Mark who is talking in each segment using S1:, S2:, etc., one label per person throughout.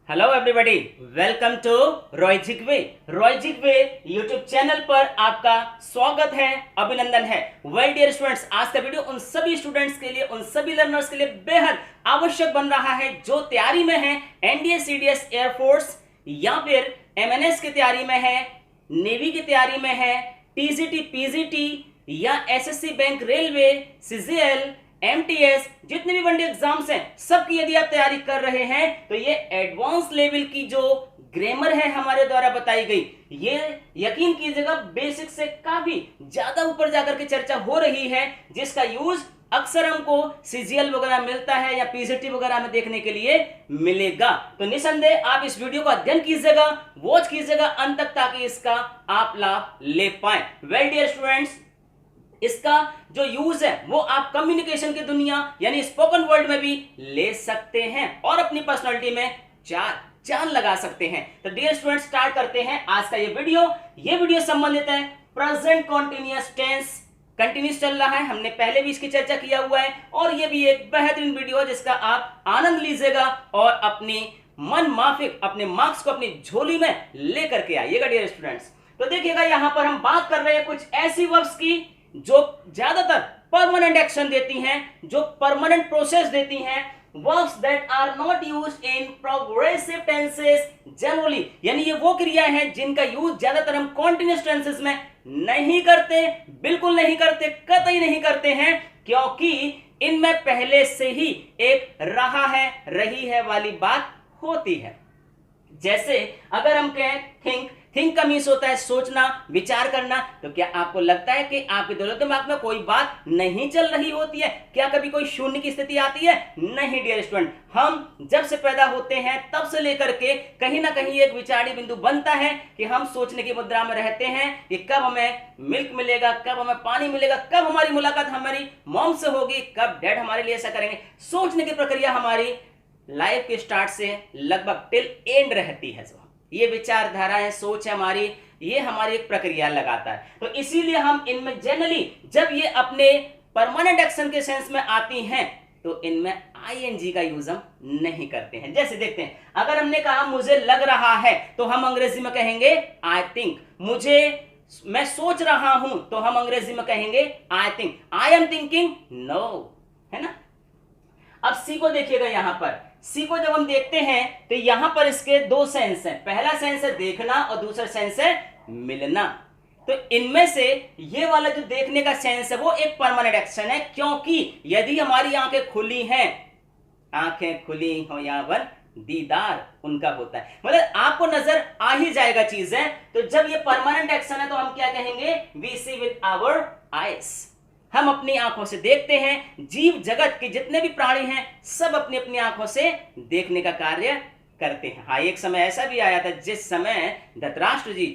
S1: Hello everybody, welcome to Roy Jigwe. Roy Jigwe YouTube channel पर आपका स्वागत है, अभिनंदन है। वेल डियर स्टूडेंट्स, आज का वीडियो उन सभी स्टूडेंट्स के लिए, उन सभी लर्नर्स के लिए बेहद आवश्यक बन रहा है जो तैयारी में है एनडीए सीडीएस एयरफोर्स या फिर एमएनएस की तैयारी में है, नेवी की तैयारी में है, टीजीटी पीजीटी या SSC bank railway CGL MTS जितने भी वनडे एग्जाम्स हैं सबकी यदि आप तैयारी कर रहे हैं तो ये एडवांस लेवल की जो ग्रामर है हमारे द्वारा बताई गई, ये यकीन कीजिएगा बेसिक से काफी ज्यादा ऊपर जाकर के चर्चा हो रही है, जिसका यूज अक्सर हमको सीजीएल वगैरह मिलता है या पीजीटी वगैरह में देखने के लिए मिलेगा। तो निसंदेह आप इस वीडियो को अध्ययन कीजिएगा, वॉच कीजिएगा अंत तक, ताकि इसका आप लाभ ले पाए। वेल डियर स्टूडेंट्स, इसका जो यूज है वो आप कम्युनिकेशन की दुनिया यानी स्पोकन वर्ल्ड में भी ले सकते हैं और अपनी पर्सनालिटी में चार लगा सकते हैं। तो डियर स्टूडेंट्स, स्टार्ट करते हैं आज का ये वीडियो संबंधित है प्रेजेंट कॉन्टिन्यूअस टेंस। कंटिन्यूस चल रहा है, हमने पहले भी इसकी चर्चा किया हुआ है और ये भी एक बेहतरीन वीडियो है जिसका आप आनंद लीजिएगा और अपनी मन माफिक अपने मार्क्स को अपनी झोली में लेकर के आइएगा। डियर स्टूडेंट्स, तो देखिएगा यहां पर हम बात कर रहे हैं कुछ ऐसी वर्ब्स की जो ज्यादातर परमानेंट एक्शन देती हैं, जो परमानेंट प्रोसेस देती हैं, verbs that are not used in progressive tenses generally, यानी ये वो क्रिया हैं जिनका यूज ज्यादातर हम कॉन्टिन्यूअस टेंसेस में नहीं करते, बिल्कुल नहीं करते, कतई नहीं करते हैं, क्योंकि इनमें पहले से ही एक रहा है, रही है वाली बात होती है। जैसे अगर हम कहें थिंक का मीन्स होता है सोचना, विचार करना, तो क्या आपको लगता है कि आपके दिलो दिमाग में कोई बात नहीं चल रही होती है? क्या कभी कोई शून्य की स्थिति आती है? नहीं डियर स्टूडेंट, हम जब से पैदा होते हैं तब से लेकर के कहीं ना कहीं एक विचारी बिंदु बनता है कि हम सोचने की मुद्रा में रहते हैं कि कब हमें मिल्क मिलेगा, कब हमें पानी मिलेगा, कब हमारी मुलाकात हमारी मॉम से होगी, कब डैड हमारे लिए ऐसा करेंगे। सोचने की प्रक्रिया हमारी लाइफ के स्टार्ट से लगभग टिल एंड रहती है। जो ये विचारधारा है, सोच है हमारी, ये हमारी एक प्रक्रिया लगाता है। तो इसीलिए हम इनमें जनरली जब ये अपने परमानेंट एक्शन के सेंस में आती हैं तो इनमें आईएनजी का यूज हम नहीं करते हैं। जैसे देखते हैं, अगर हमने कहा मुझे लग रहा है तो हम अंग्रेजी में कहेंगे आई थिंक। मैं सोच रहा हूं तो हम अंग्रेजी में कहेंगे I think. I am thinking, no, है ना। अब सी को देखिएगा, यहां पर सी को जब हम देखते हैं तो यहां पर इसके दो सेंस हैं। पहला सेंस है देखना और दूसरा सेंस है मिलना। तो इनमें से ये वाला जो देखने का सेंस है वो एक परमानेंट एक्शन है, क्योंकि यदि हमारी आंखें खुली हैं, आंखें खुली हो या वन दीदार उनका होता है, मतलब आपको नजर आ ही जाएगा चीजें। तो जब ये परमानेंट एक्शन है तो हम क्या कहेंगे? We see with our eyes. हम अपनी आंखों से देखते हैं। जीव जगत के जितने भी प्राणी हैं सब अपनी अपनी आंखों से देखने का कार्य करते हैं। हाँ, एक समय ऐसा भी आया था जिस समय धृतराष्ट्र जी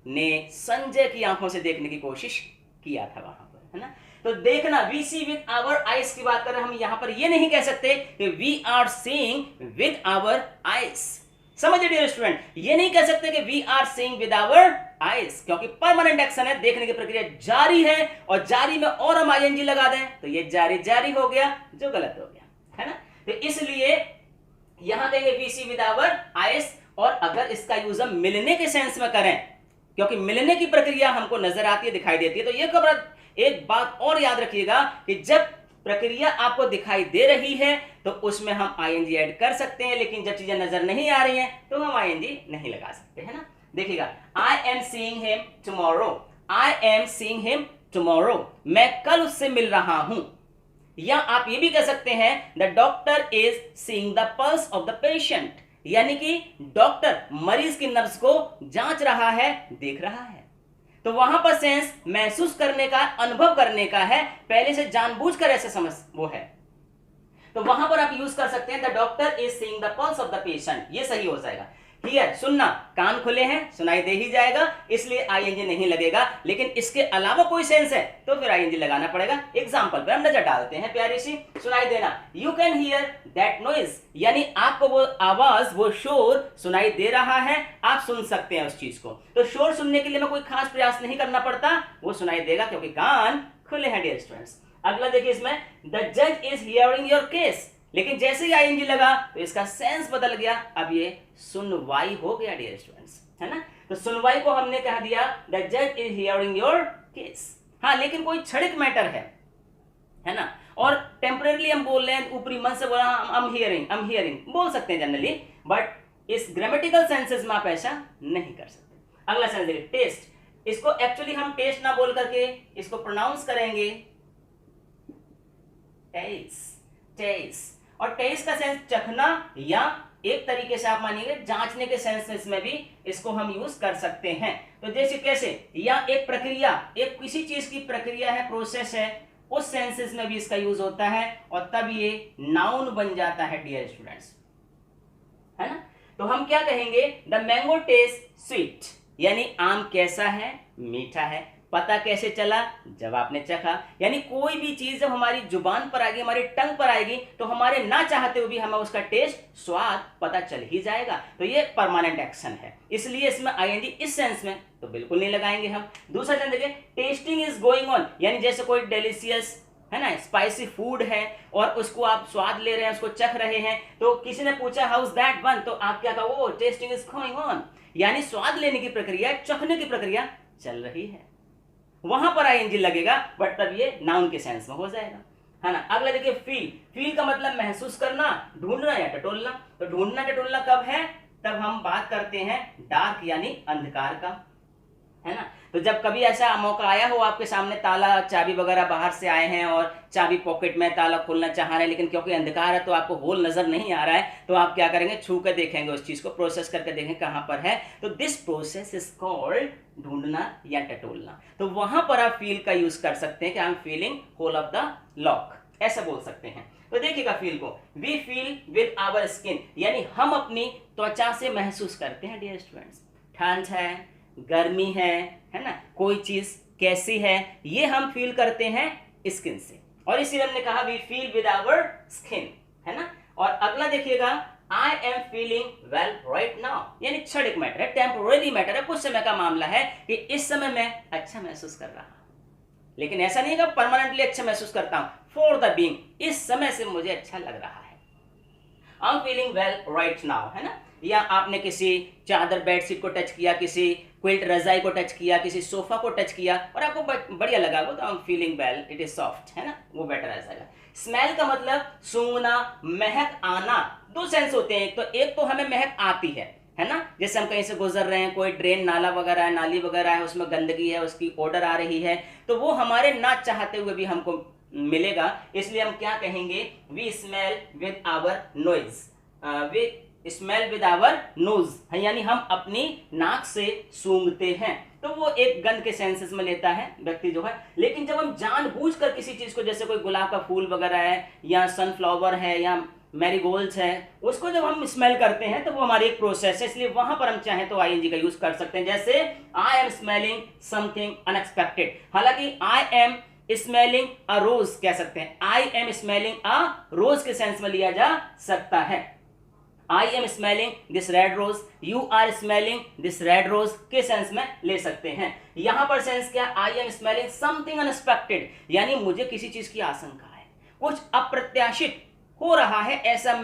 S1: ने संजय की आंखों से देखने की कोशिश किया था वहां पर, है ना। तो देखना, we see with our eyes की बात करें, हम यहां पर ये नहीं कह सकते कि we are seeing with our eyes. समझिए डियर स्टूडेंट, ये नहीं कह सकते कि we are seeing with our eyes, क्योंकि परमानेंट एक्शन है, देखने की प्रक्रिया जारी है और जारी में और हम आईएनजी लगा दें तो ये जारी हो गया, जो गलत हो गया, है ना। तो इसलिए यहां कहेंगे we see with our eyes. और अगर इसका यूज हम मिलने के सेंस में करें, क्योंकि मिलने की प्रक्रिया हमको नजर आती है, दिखाई देती है, तो ये खबर एक बात और याद रखिएगा कि जब प्रक्रिया आपको दिखाई दे रही है तो उसमें हम आईएनजी ऐड कर सकते हैं, लेकिन जब चीजें नजर नहीं आ रही हैं तो हम आईएनजी नहीं लगा सकते, है ना। देखिएगा, I am seeing him tomorrow, I am seeing him tomorrow, मैं कल उससे मिल रहा हूं। या आप ये भी कह सकते हैं the doctor is seeing the pulse of the patient, यानी कि डॉक्टर मरीज की नब्ज को जांच रहा है, देख रहा है। तो वहां पर सेंस महसूस करने का, अनुभव करने का है, पहले से जानबूझकर ऐसे समझ वो है, तो वहां पर आप यूज कर सकते हैं the doctor is seeing the pulse of the patient, ये सही हो जाएगा। हियर, सुनना, कान खुले हैं, सुनाई दे ही जाएगा, इसलिए आईएनजी नहीं लगेगा। लेकिन इसके अलावा कोई सेंस है तो फिर आईएनजी लगाना पड़ेगा। एग्जांपल पे हम नजर डालते हैं, प्यारी सी, सुनाई देना, you can hear that noise, यानी आपको वो आवाज, वो शोर सुनाई दे रहा है, आप सुन सकते हैं उस चीज को। तो शोर सुनने के लिए मैं कोई खास प्रयास नहीं करना पड़ता, वो सुनाई देगा क्योंकि कान खुले हैं डियर स्टूडेंट्स। अगला देखिए इसमें, द जज इज हियरिंग योर केस, लेकिन जैसे ही आईएनजी लगा तो इसका सेंस बदल गया, अब ये सुनवाई हो गया डियर स्टूडेंट्स, है ना। तो सुनवाई को हमने कह दिया द जज इज हियरिंग योर केस। हाँ, लेकिन कोई क्षणिक मैटर है ना, और टेम्परेरी हम बोल रहे हैं, ऊपरी मन से बोला I'm hearing बोल सकते हैं जनरली, बट इस ग्रामेटिकल सेंसेस में आप ऐसा नहीं कर सकते। अगला सेंस देखिए टेस्ट, इसको एक्चुअली हम टेस्ट ना बोल करके इसको प्रोनाउंस करेंगे टेस्ट, और टेस्ट का सेंस चखना, या एक तरीके से आप मानिएगा जांचने के सेंस में भी इसको हम यूज कर सकते हैं। तो जैसे कैसे, या एक प्रक्रिया, एक किसी चीज की प्रक्रिया है, प्रोसेस है, उस सेंसेस में भी इसका यूज होता है, और तब ये नाउन बन जाता है डियर स्टूडेंट्स, है ना। तो हम क्या कहेंगे, द मैंगो टेस्ट स्वीट, यानी आम कैसा है, मीठा है। पता कैसे चला, जब आपने चखा। यानी कोई भी चीज जब हमारी जुबान पर आएगी, हमारी टंग पर आएगी, तो हमारे ना चाहते हुए भी हमें उसका टेस्ट, स्वाद पता चल ही जाएगा। तो ये परमानेंट एक्शन है, इसलिए इसमें आईएनजी इस सेंस में तो बिल्कुल नहीं लगाएंगे हम। दूसरा सेंस देखिए टेस्टिंग इज गोइंग ऑन, यानी जैसे कोई डेलिशियस है ना, स्पाइसी फूड है और उसको आप स्वाद ले रहे हैं, उसको चख रहे हैं, तो किसी ने पूछा हाउ इज दैट वन, तो आप क्या कहो, वो टेस्टिंग इज गोइंग ऑन, यानी स्वाद लेने की प्रक्रिया, चखने की प्रक्रिया चल रही है। वहां पर आईएनजी लगेगा, बट तब ये नाउन के सेंस में हो जाएगा, है ना। अगला देखिए फील का मतलब महसूस करना, ढूंढना या टटोलना। तो ढूंढना टटोलना कब है, तब हम बात करते हैं डार्क यानी अंधकार का, है ना। तो जब कभी ऐसा मौका आया हो आपके सामने, ताला चाबी वगैरह बाहर से आए हैं और चाबी पॉकेट में, ताला खोलना चाह रहे हैं, लेकिन क्योंकि अंधकार है तो आपको होल नजर नहीं आ रहा है, तो आप क्या करेंगे, छू कर देखेंगे उस चीज को, प्रोसेस करके देखेंगे कहां पर है। तो दिस प्रोसेस इज कॉल्ड ढूंढना या टटोलना। तो वहां पर आप फील का यूज कर सकते हैं कि I am feeling whole of the lock, ऐसा बोल सकते हैं। तो देखिएगा फील को, we feel with our skin, यानी हम अपनी त्वचा से महसूस करते हैं डियर स्टूडेंट्स। ठंड है, गर्मी है ना, कोई चीज कैसी है, ये हम फील करते हैं स्किन से, और इसीलिए हमने कहा we feel with our skin, है ना। और अगला देखिएगा I am feeling well right now, यानी क्षणिक मैटर है, टेम्पोररी मैटर है, कुछ समय का मामला है कि इस समय मैं अच्छा महसूस कर रहा हूं, लेकिन ऐसा नहीं है कि परमानेंटली अच्छा महसूस करता हूं। फॉर द बीइंग, इस समय से मुझे अच्छा लग रहा है, I am feeling well right now, है ना। या आपने किसी चादर बेडशीट को टच किया, किसी क्विल्ट रजाई को टच किया, किसी सोफा को टच किया और आपको बढ़िया लगा वो, तो आई am feeling well, it is soft, है ना, वो बेटर आ जाएगा। स्मेल का मतलब सूंघना, महक आना। दो सेंस होते हैं, एक तो हमें महक आती है ना, जैसे हम कहीं से गुजर रहे हैं, कोई ड्रेन नाला वगैरह है, नाली वगैरह है, उसमें गंदगी है, उसकी ओडर आ रही है, तो वो हमारे ना चाहते हुए भी हमको मिलेगा, इसलिए हम क्या कहेंगे, we smell with our nose, we smell with our nose, यानी हम अपनी नाक से सूंघते हैं, तो वो एक गंध के सेंसेस में लेता है व्यक्ति जो है। लेकिन जब हम जानबूझकर किसी चीज को, जैसे कोई गुलाब का फूल वगैरह है, या सनफ्लावर है, या मैरीगोल्ड्स है, उसको जब हम स्मेल करते हैं तो वो हमारी एक प्रोसेस है, इसलिए वहां पर हम चाहें तो आईएनजी का यूज कर सकते हैं। जैसे आई एम स्मेलिंग समथिंग अनएक्सपेक्टेड, हालांकि आई एम स्मेलिंग अ रोज कह सकते हैं, आई एम स्मेलिंग अ रोज के सेंस में लिया जा सकता है। I am smelling this red rose, you are smelling this red rose के सेंस में ले सकते हैं। यहां पर सेंस क्या, आई एम स्मेलिंग समथिंग अनएक्सपेक्टेड, यानी मुझे किसी चीज की आशंका है, कुछ अप्रत्याशित हो रहा है, ऐसा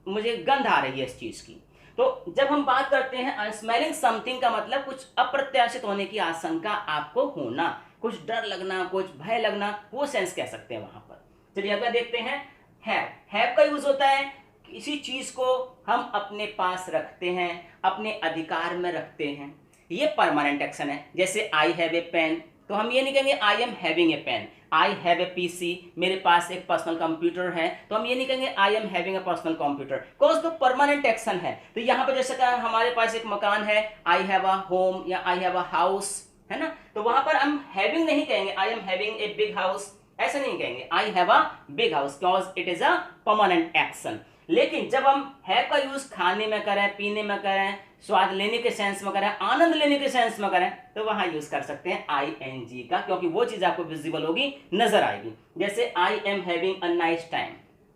S1: मुझे गंध आ रही है इस चीज की। तो जब हम बात करते हैं स्मेलिंग समथिंग का मतलब कुछ अप्रत्याशित होने की आशंका आपको होना, कुछ डर लगना, कुछ भय लगना, वो सेंस कह सकते हैं वहां पर। चलिए अगला देखते हैं हैव का यूज होता है, किसी चीज को हम अपने पास रखते हैं, अपने अधिकार में रखते हैं, ये परमानेंट एक्शन है। जैसे आई हैव ए पेन, तो हम ये नहीं कहेंगे I am having a pain. I have a PC, मेरे पास एक पर्सनल कंप्यूटर है, तो हम ये नहीं कहेंगे I am having A personal computer, because तो परमानेंट एक्शन है। तो यहाँ पर जैसे कहा हमारे पास एक मकान है, आई हैव अ होम या आई हैव अ हाउस, है ना, तो वहां पर हम हैविंग नहीं कहेंगे I am having a big house, ऐसा नहीं कहेंगे I have a big house, because it is a permanent action. लेकिन जब हम हैव का यूज खाने में करें, पीने में करें, स्वाद लेने के सेंस में करें, आनंद लेने के सेंस में करें, तो वहां यूज कर सकते हैं आईएनजी का, क्योंकि वो चीज आपको विजिबल होगी, नजर आएगी। जैसे आई am having a nice time,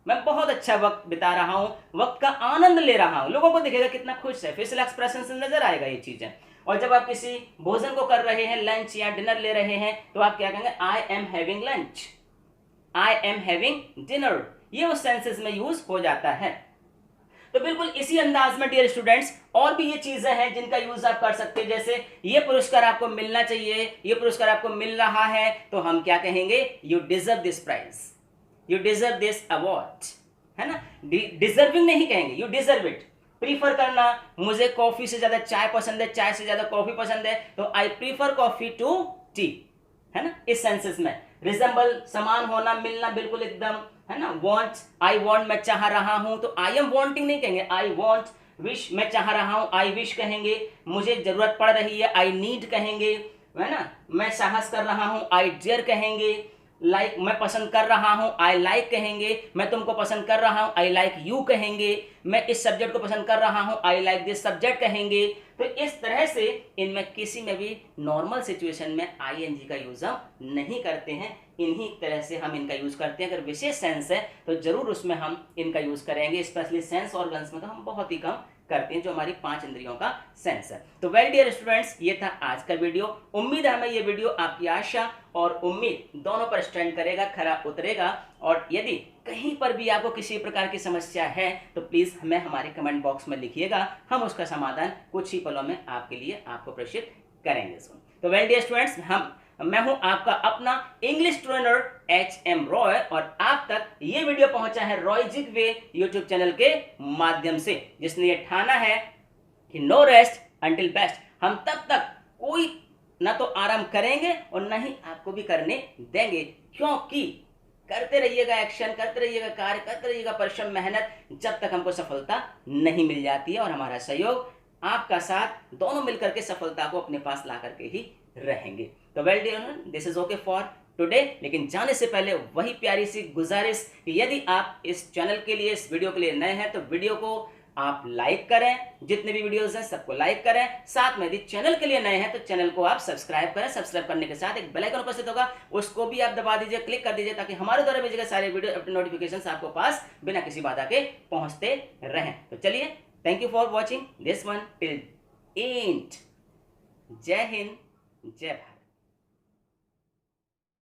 S1: मैं बहुत अच्छा वक्त बिता रहा हूं, वक्त का आनंद ले रहा हूं, लोगों को दिखेगा कितना खुश है, फेशियल एक्सप्रेशन से नजर आएगा ये चीजें। और जब आप किसी भोजन को कर रहे हैं, लंच या डिनर ले रहे हैं, तो आप क्या कहेंगे, I am having lunch, I am having dinner, ये उस सेंसेस में यूज हो जाता है। तो बिल्कुल इसी अंदाज में डियर स्टूडेंट्स और भी ये चीजें हैं जिनका यूज आप कर सकते हैं, जैसे ये पुरस्कार आपको मिलना चाहिए, ये पुरस्कार आपको मिल रहा है, तो हम क्या कहेंगे, you deserve this prize, you deserve this award, है ना। डिजर्विंग नहीं कहेंगे, यू डिजर्व इट। प्रीफर करना, मुझे कॉफी से ज्यादा चाय पसंद है, चाय से ज्यादा कॉफी पसंद है, तो I prefer coffee to tea, है ना, इस सेंसेस में। रिजेंबल, समान होना, मिलना, बिल्कुल एकदम, है ना। वांट, आई वांट, मैं चाह रहा हूं, तो आई एम वांटिंग नहीं कहेंगे, आई वांट। विश, मैं चाह रहा हूं, आई विश कहेंगे। मुझे जरूरत पड़ रही है, आई नीड कहेंगे, है ना। मैं साहस कर रहा हूं, आई डेयर कहेंगे। लाइक, मैं पसंद कर रहा हूं, आई लाइक कहेंगे। मैं तुमको पसंद कर रहा हूं, आई लाइक यू कहेंगे। मैं इस सब्जेक्ट को पसंद कर रहा हूं, आई लाइक दिस सब्जेक्ट कहेंगे। तो इस तरह से इनमें किसी में भी नॉर्मल सिचुएशन में आईएनजी का यूज हम नहीं करते हैं, इन्हीं तरह से हम इनका यूज करते हैं। अगर विशेष सेंस है तो जरूर उसमें हम इनका यूज करेंगे, स्पेशली सेंस ऑर्गन्स में तो हम बहुत ही कम करते हैं, जो हमारी 5 इंद्रियों का सेंस है। तो वेल डियर स्टूडेंट्स, ये था आज का वीडियो। उम्मीद है हमें ये वीडियो आपकी आशा और उम्मीद दोनों पर स्टैंड करेगा, खरा उतरेगा। और यदि कहीं पर भी आपको किसी प्रकार की समस्या है तो प्लीज हमें हमारे कमेंट बॉक्स में लिखिएगा, हम उसका समाधान कुछ ही पलों में आपके लिए आपको प्रेषित करेंगे। तो वेल डियर स्टूडेंट्स, मैं हूं आपका अपना इंग्लिश ट्रेनर HM रॉय, और आप तक ये वीडियो पहुंचा है रॉय जिगवे यूट्यूब चैनल के माध्यम से, जिसने ये ठाना है कि नो रेस्ट अंटिल बेस्ट। हम तब तक कोई ना तो आराम करेंगे और ना ही आपको भी करने देंगे, क्योंकि करते रहिएगा एक्शन, करते रहिएगा कार्य, करते रहिएगा परिश्रम, मेहनत, जब तक हमको सफलता नहीं मिल जाती है। और हमारा सहयोग, आपका साथ, दोनों मिलकर के सफलता को अपने पास ला करके ही रहेंगे। तो well dear, this is okay for today. लेकिन जाने से पहले वही प्यारी सी गुजारिश कि यदि आप इस चैनल के लिए, इस वीडियो के लिए नए हैं तो वीडियो को आप लाइक करें, जितने भी वीडियोस हैं सबको लाइक करें। साथ में यदि चैनल के लिए नए हैं तो चैनल को आप सब्सक्राइब करें। सब्सक्राइब करने के साथ एक बेल आइकन उपस्थित होगा, उसको भी आप दबा दीजिए, क्लिक कर दीजिए, ताकि हमारे द्वारा भेजे गए सारे वीडियो अपने नोटिफिकेशन आपको पास बिना किसी बाधा के पहुंचते रहें। तो चलिए, thank you for watching this one till and. जय हिंद, जय भारत।